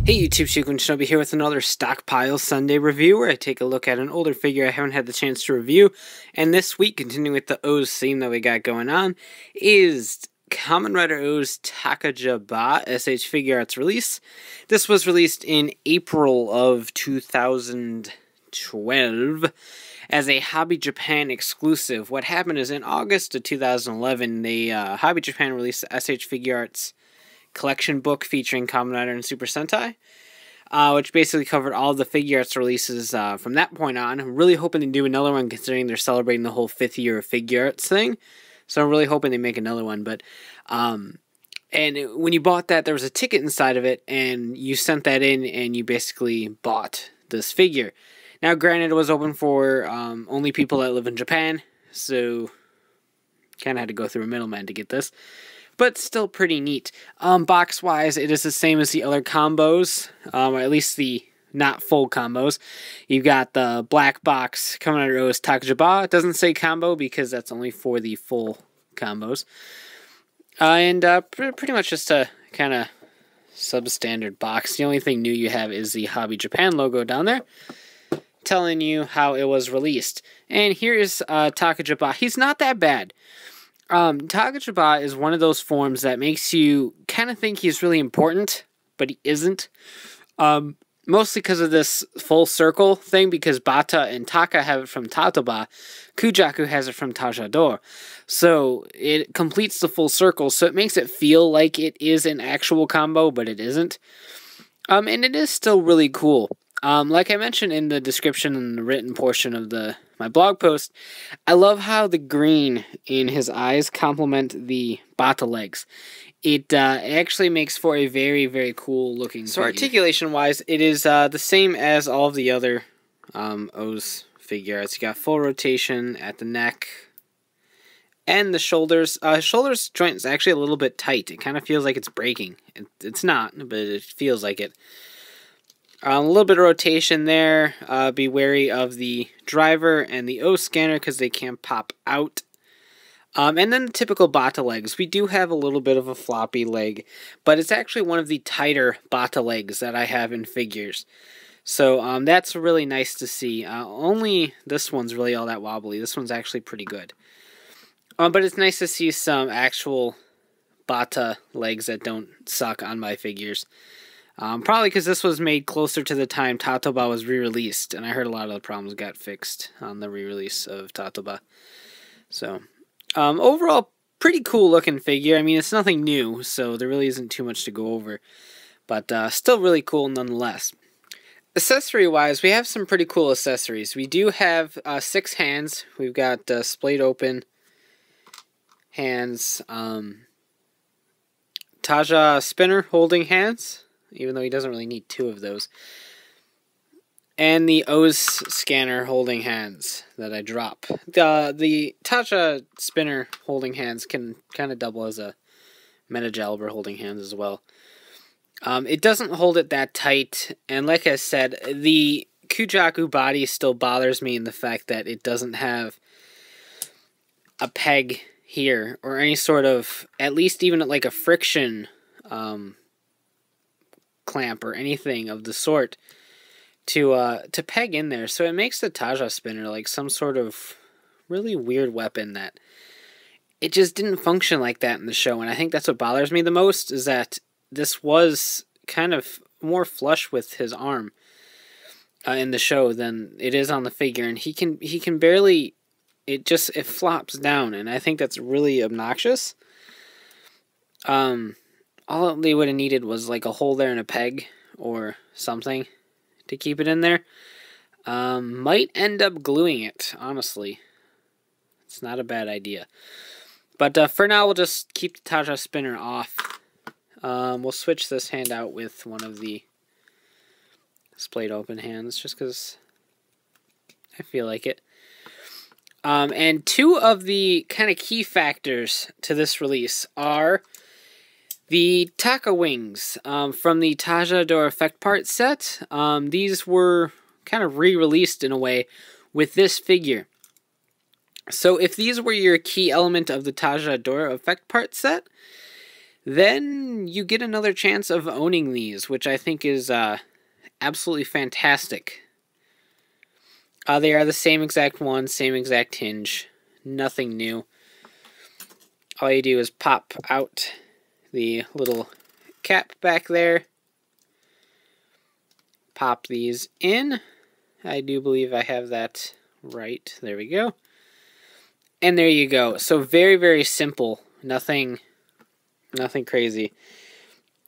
Hey YouTube, Shinobi here with another Stockpile Sunday review where I take a look at an older figure I haven't had the chance to review. And this week, continuing with the O's theme that we got going on, is Kamen Rider O's TakaJaBa S.H.Figuarts release. This was released in April of 2012 as a Hobby Japan exclusive. What happened is in August of 2011, Hobby Japan released the S.H.Figuarts Collection Book featuring Kamen Rider and Super Sentai, which basically covered all of the Figuarts releases from that point on. I'm really hoping to do another one considering they're celebrating the whole 5th year of Figuarts thing. So I'm really hoping they make another one. But and when you bought that, there was a ticket inside of it, and you sent that in, and you basically bought this figure. Now, granted, it was open for only people that live in Japan, so kind of had to go through a middleman to get this. But still pretty neat. Box-wise, it is the same as the other combos, or at least the not full combos. You've got the black box Kamen Rider O's TakaJaBa. It doesn't say combo because that's only for the full combos. Pretty much just a kind of substandard box. The only thing new you have is the Hobby Japan logo down there, telling you how it was released. And here is TakaJaBa. He's not that bad. TakaJaBa is one of those forms that makes you kind of think he's really important, but he isn't. Mostly because of this full circle thing, because Batta and Taka have it from TaJaBa, Kujaku has it from TaJaDol. So it completes the full circle, so it makes it feel like it is an actual combo, but it isn't. And it is still really cool. Like I mentioned in the description and the written portion of my blog post, I love how the green in his eyes complement the Batta legs. It actually makes for a very, very cool looking figure. So articulation-wise, it is the same as all of the other O's figures. You got full rotation at the neck and the shoulders. Shoulders joint is actually a little bit tight. It kind of feels like it's breaking. It's not, but it feels like it. A little bit of rotation there. Be wary of the driver and the O scanner because they can pop out. And then the typical Batta legs. We do have a little bit of a floppy leg, but it's actually one of the tighter Batta legs that I have in figures. So that's really nice to see. Only this one's really all that wobbly. This one's actually pretty good. But it's nice to see some actual Batta legs that don't suck on my figures. Probably because this was made closer to the time TaJaBa was re-released, and I heard a lot of the problems got fixed on the re-release of TaJaBa. So, overall, pretty cool looking figure. I mean, it's nothing new, so there really isn't too much to go over, but still really cool nonetheless. Accessory-wise, we have some pretty cool accessories. We do have 6 hands. We've got splayed open hands, TaJa Spinner holding hands, even though he doesn't really need 2 of those. And the O's scanner holding hands that I drop. The TaJa Spinner holding hands can kind of double as a TaJaDol holding hands as well. It doesn't hold it that tight, and like I said, the Kujaku body still bothers me in the fact that it doesn't have a peg here, or any sort of, at least even like a friction clamp or anything of the sort to peg in there. So it makes the TaJa Spinner like some sort of really weird weapon that it just didn't function like that in the show. And I think that's what bothers me the most, is that this was kind of more flush with his arm in the show than it is on the figure, and he can barely, it flops down, and I think that's really obnoxious. All they would have needed was like a hole there and a peg or something to keep it in there. Might end up gluing it, honestly. It's not a bad idea. But for now, we'll just keep the TaJa Spinner off. We'll switch this hand out with one of the splayed open hands, just because I feel like it. And 2 of the kind of key factors to this release are the Taa Wings from the TaJaDol Effect Parts Set. These were kind of re-released in a way with this figure. So if these were your key element of the TaJaDol Effect Parts Set, then you get another chance of owning these, which I think is absolutely fantastic. They are the same exact one, same exact hinge, nothing new. All you do is pop out the little cap back there, pop these in. I do believe I have that right. There we go. And there you go. So very, very simple. Nothing crazy.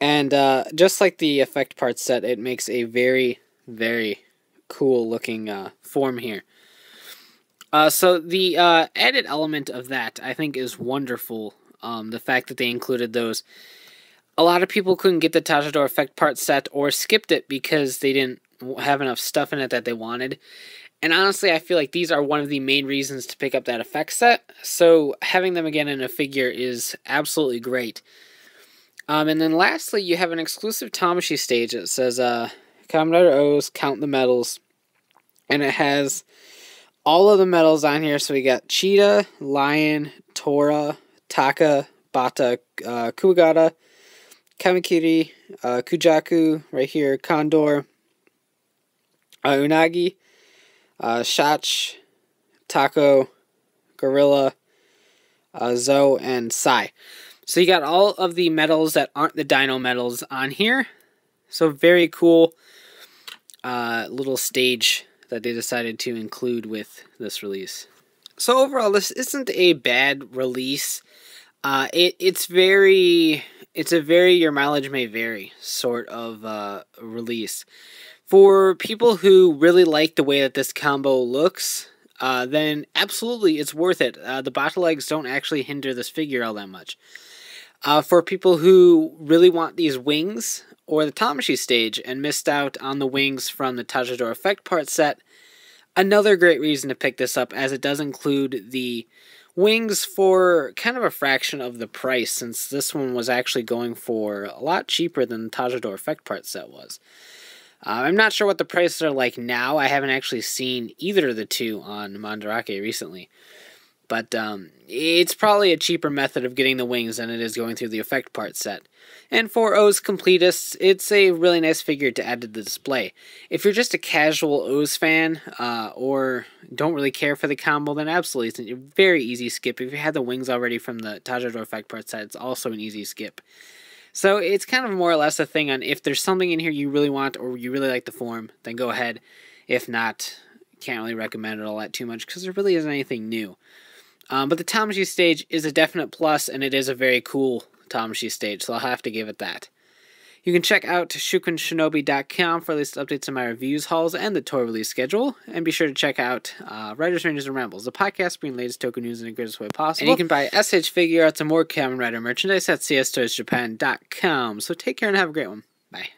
And just like the effect parts set, it makes a very, very cool looking form here. So the added element of that, I think, is wonderful. The fact that they included those. A lot of people couldn't get the TaJaDol Effect Parts Set or skipped it because they didn't have enough stuff in it that they wanted. And honestly, I feel like these are one of the main reasons to pick up that effect set. So having them again in a figure is absolutely great. And then lastly, you have an exclusive Tamashii Stage. It says, Kamen Rider O's, count the medals. And it has all of the medals on here. So we got Cheetah, Lion, Tora, Taka, Batta, Kuwagata, Kamikiri, Kujaku, right here, Condor, Unagi, Shach, Taco, Gorilla, Zoe, and Sai. So you got all of the medals that aren't the Dino medals on here. So very cool little stage that they decided to include with this release. So overall, this isn't a bad release. It's a very your mileage may vary sort of release. For people who really like the way that this combo looks, then absolutely it's worth it. The Batta legs don't actually hinder this figure all that much. For people who really want these wings or the Tamashii Stage and missed out on the wings from the TaJaDol Effect Parts Set, another great reason to pick this up, as it does include the wings for kind of a fraction of the price, since this one was actually going for a lot cheaper than the TaJaDol Effect Parts Set was. I'm not sure what the prices are like now. I haven't actually seen either of the two on Mandarake recently. But it's probably a cheaper method of getting the wings than it is going through the effect part set. And for O's completists, it's a really nice figure to add to the display. If you're just a casual O's fan, or don't really care for the combo, then absolutely it's a very easy skip. If you had the wings already from the TaJaDol effect part set, it's also an easy skip. So it's kind of more or less a thing on if there's something in here you really want or you really like the form, then go ahead. If not, can't really recommend it all that too much because there really isn't anything new. But the Tamashii Stage is a definite plus, and it is a very cool Tamashii Stage, so I'll have to give it that. You can check out shukenshinobi.com for latest updates on my reviews, hauls, and the toy release schedule. And be sure to check out Writers, Rangers, and Rambles, the podcast bringing latest token news in the greatest way possible. And you can buy S.H.Figuarts and more Kamen Rider merchandise at cstoysjapan.com. So take care and have a great one. Bye.